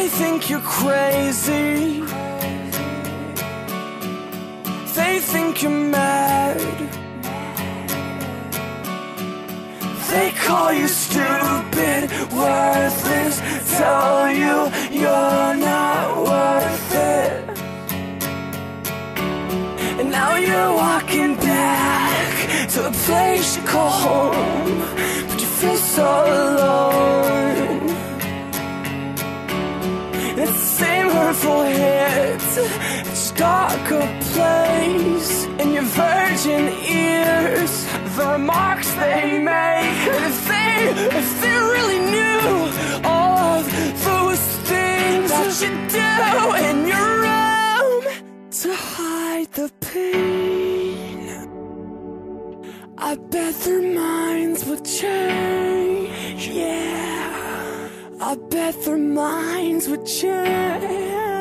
They think you're crazy. They think you're mad. They call you stupid, worthless, tell you you're not worth it. And now you're walking back to a place you call home, but you feel so alone. It's the same hurtful hits, it's a darker place. In your virgin ears, the remarks they make. If they really knew all of those things that you do in your room to hide the pain, I bet their minds would change. Yeah, I bet their minds would change.